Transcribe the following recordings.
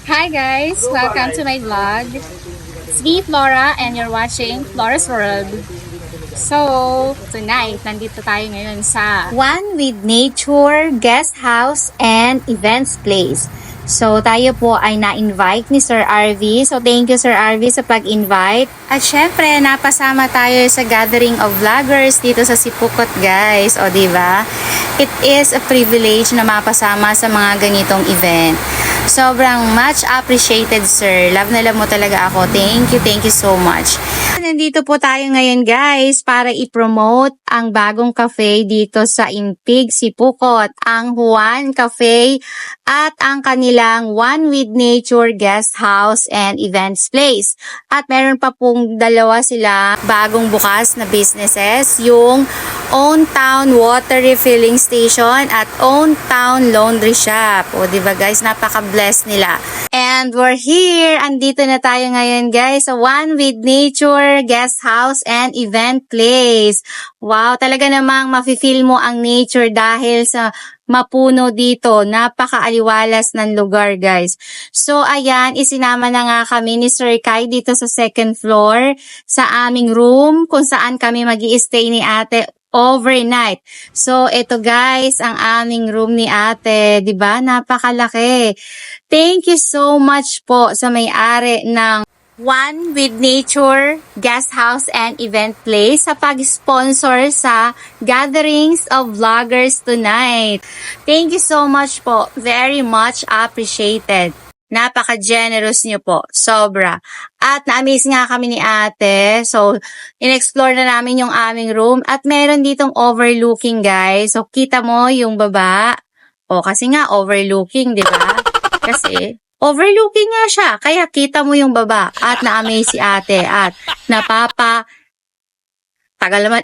Hi guys! Welcome to my vlog. It's me, Flora, and you're watching Flora's World. So, tonight, nandito tayo ngayon sa One with Nature Guest House and Events Place. So, tayo po ay na-invite ni Sir RV. So, thank you Sir RV sa pag-invite. At syempre, napasama tayo sa gathering of vloggers dito sa Sipukot, guys. O, diba? It is a privilege na mapasama sa mga ganitong event. Sobrang much appreciated, sir. Love na love mo talaga ako. Thank you so much. Nandito po tayo ngayon, guys, para i-promote ang bagong cafe dito sa Impig, Sipukot, ang Juan Cafe at ang kanilang One with Nature Guest House and Events Place. At meron pa pong dalawa sila bagong bukas na businesses, yung Own Town Water Refilling Station at Own Town Laundry Shop. O, diba guys, napaka-blessed nila. And we're here. Andito na tayo ngayon, guys, sa One with Nature Guest House and Event Place. Wow, talaga namang mafe-feel mo ang nature dahil sa mapuno dito. Napaka-aliwalas ng lugar, guys. So, ayan, isinama na nga kami ni Sir Kai dito sa second floor sa aming room kung saan kami magi-stay ni ate overnight. So, ito guys, ang aming room ni ate. 'Di ba? Napakalaki. Thank you so much po sa may-ari ng One with Nature Guest House and Event Place sa pag-sponsor sa gatherings of vloggers tonight. Thank you so much po. Very much appreciated. Napaka-generous niyo po. Sobra. At na-amaze nga kami ni ate. So, in-explore na namin yung aming room. At meron ditong overlooking, guys. So, kita mo yung baba. O, kasi nga, overlooking, di ba? Kasi, overlooking nga siya. Kaya kita mo yung baba. At na-amaze si ate. At tagal naman.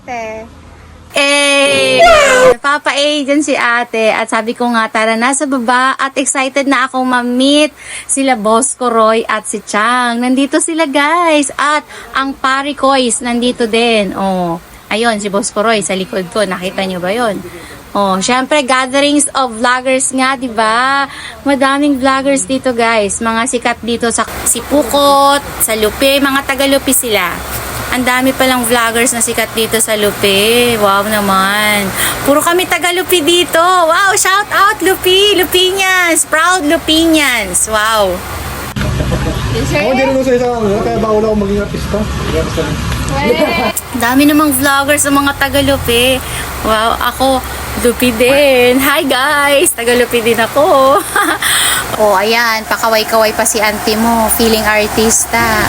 Papa-A dyan si ate. At sabi ko nga, tara na sa baba. At excited na akong ma-meet sila Boss Roy at si Chang. Nandito sila, guys. At ang pari kois nandito din. Oh, ayun, si Boss Roy sa likod ko. Nakita nyo ba yon? Oh, syempre, gatherings of vloggers nga, di ba? Madaming vloggers dito, guys. Mga sikat dito sa Sipukot, sa Lupi. Mga taga-Lupi sila. Ang dami palang vloggers na sikat dito sa Lupi. Wow naman. Puro kami taga-Lupi dito. Wow, shout out Lupi. Lupinians. Proud Lupinians. Wow. Ako hindi rin sa isang ano, kaya bawal ako maging artista. Dami namang vloggers sa mga taga-Lupi. Wow, ako Lupi din. Hi guys, taga-Lupi din ako. Oh, ayan, pakaway-kaway pa si auntie mo. Feeling artista.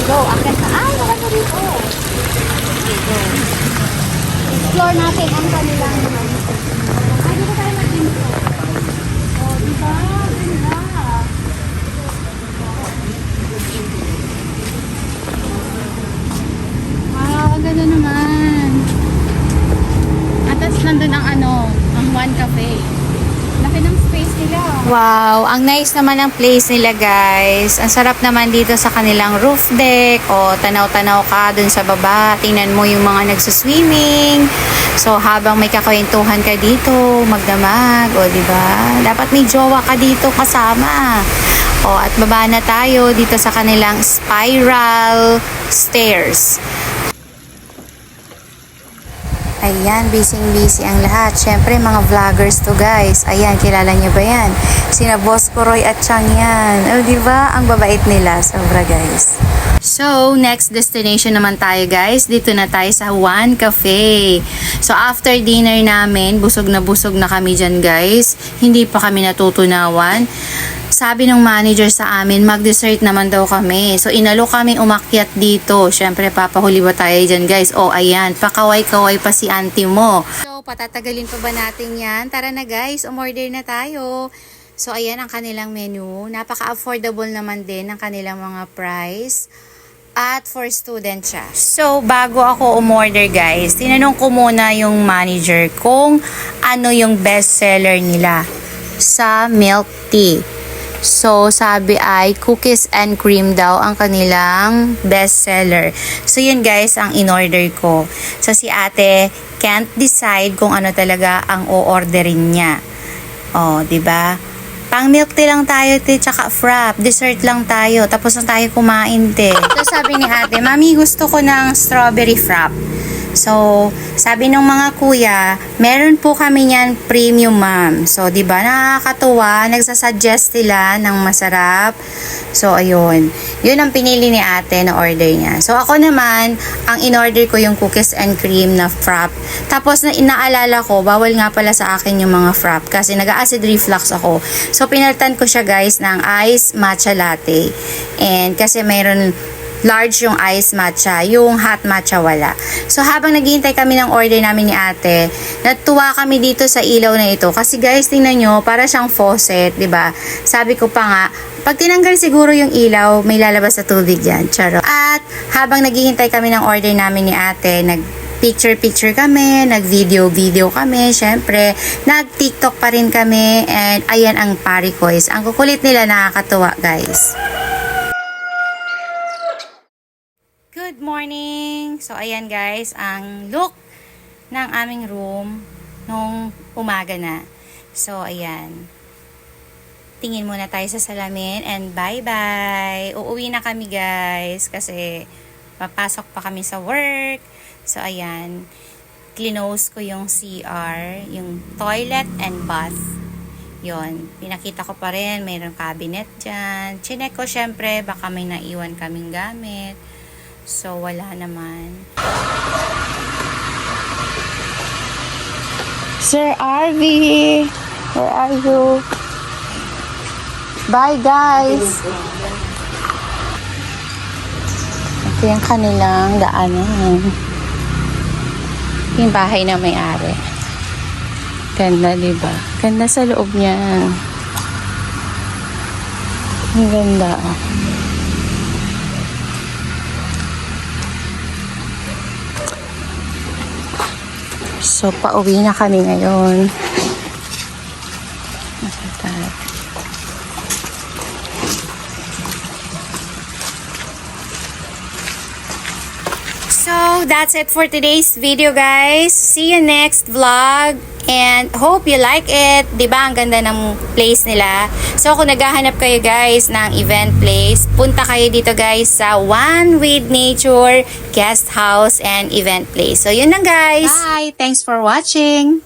Go, akin ka. Ay, maganda dito. Explore natin ang kanilang ay, dito tayo mag-intro. Oh, diba? Ganda. Wow, ang ganda naman. At tas nandun ang ang One Cafe. Laki ng space nila. Wow, ang nice naman ang place nila, guys. Ang sarap naman dito sa kanilang roof deck. O, tanaw-tanaw ka dun sa baba. Tingnan mo yung mga nagsuswimming. So, habang may kakwentuhan ka dito, magdamag. O, diba? Dapat may jowa ka dito kasama. O, at baba na tayo dito sa kanilang spiral stairs. Ayan, busy-busy ang lahat. Siyempre, mga vloggers to, guys. Ayan, kilala niyo ba yan? Sina Boss Roy at Chang yan. O, diba? Ang babait nila. Sobra, guys. So, next destination naman tayo, guys. Dito na tayo sa Juan Cafe. So, after dinner namin, busog na kami dyan, guys. Hindi pa kami natutunawan. Sabi ng manager sa amin, mag-dessert naman daw kami. So, inalo kami umakyat dito. Siyempre, papahuli ba tayo dyan, guys? O, ayan, pakaway-kaway pa si auntie mo. So, patatagalin pa ba natin yan? Tara na, guys, umorder na tayo. So, ayan ang kanilang menu. Napaka-affordable naman din ang kanilang mga price. At for student siya. So, bago ako umorder, guys, tinanong ko muna yung manager kung ano yung best seller nila sa milk tea. So, sabi ay cookies and cream daw ang kanilang best seller. So, yun guys ang in-order ko. So, si ate can't decide kung ano talaga ang o-orderin niya. Oh, 'di ba? Pang milk tea lang tayo, te, tsaka frap. Dessert lang tayo. Tapos na tayo kumain, te. So, sabi ni ate, Mami, gusto ko ng strawberry frap. So, sabi ng mga kuya, meron po kami niyan premium, ma'am. So, 'di ba? Nakakatuwa, nagsasuggest sila ng masarap. So, ayun. 'Yun ang pinili ni ate na order niya. So, ako naman, ang in-order ko yung cookies and cream na frap. Tapos na inaalala ko, bawal nga pala sa akin yung mga frap kasi nag-acid reflux ako. So, pinalitan ko siya, guys, ng ice matcha latte. And kasi mayroon large yung ice matcha, yung hot matcha wala. So, habang naghihintay kami ng order namin ni ate, natuwa kami dito sa ilaw na ito. Kasi guys, tingnan nyo, para siyang faucet, 'di ba? Sabi ko pa nga, pag tinanggal siguro yung ilaw, may lalabas sa tubig yan. Charo. At habang naghihintay kami ng order namin ni ate, picture kami, nag-video kami, syempre, nag-TikTok pa rin kami, and ayan ang Paricoys. Ang kukulit nila, nakakatuwa, guys. Good morning! So, ayan guys, ang look ng aming room nung umaga na. So, ayan. Tingin muna tayo sa salamin and bye-bye! Uuwi na kami guys kasi papasok pa kami sa work. So, ayan. Clinose ko yung CR, yung toilet and bath. Yon, pinakita ko pa rin, mayroong cabinet dyan. Chinek ko syempre, baka may naiwan kaming gamit. So, wala naman. Sir Arvie, where are you? Bye, guys! Ito yung kanilang daanan. Yung bahay na may-ari. Ganda, diba? Ganda sa loob niya. Ang ganda, oh. So, pauwi na kami ngayon. So, that's it for today's video, guys. See you next vlog. And hope you like it. Diba, ang ganda ng place nila. So, kung naghahanap kayo, guys, ng event place, punta kayo dito, guys, sa One with Nature Guest House and Event Place. So, yun lang, guys. Bye! Thanks for watching!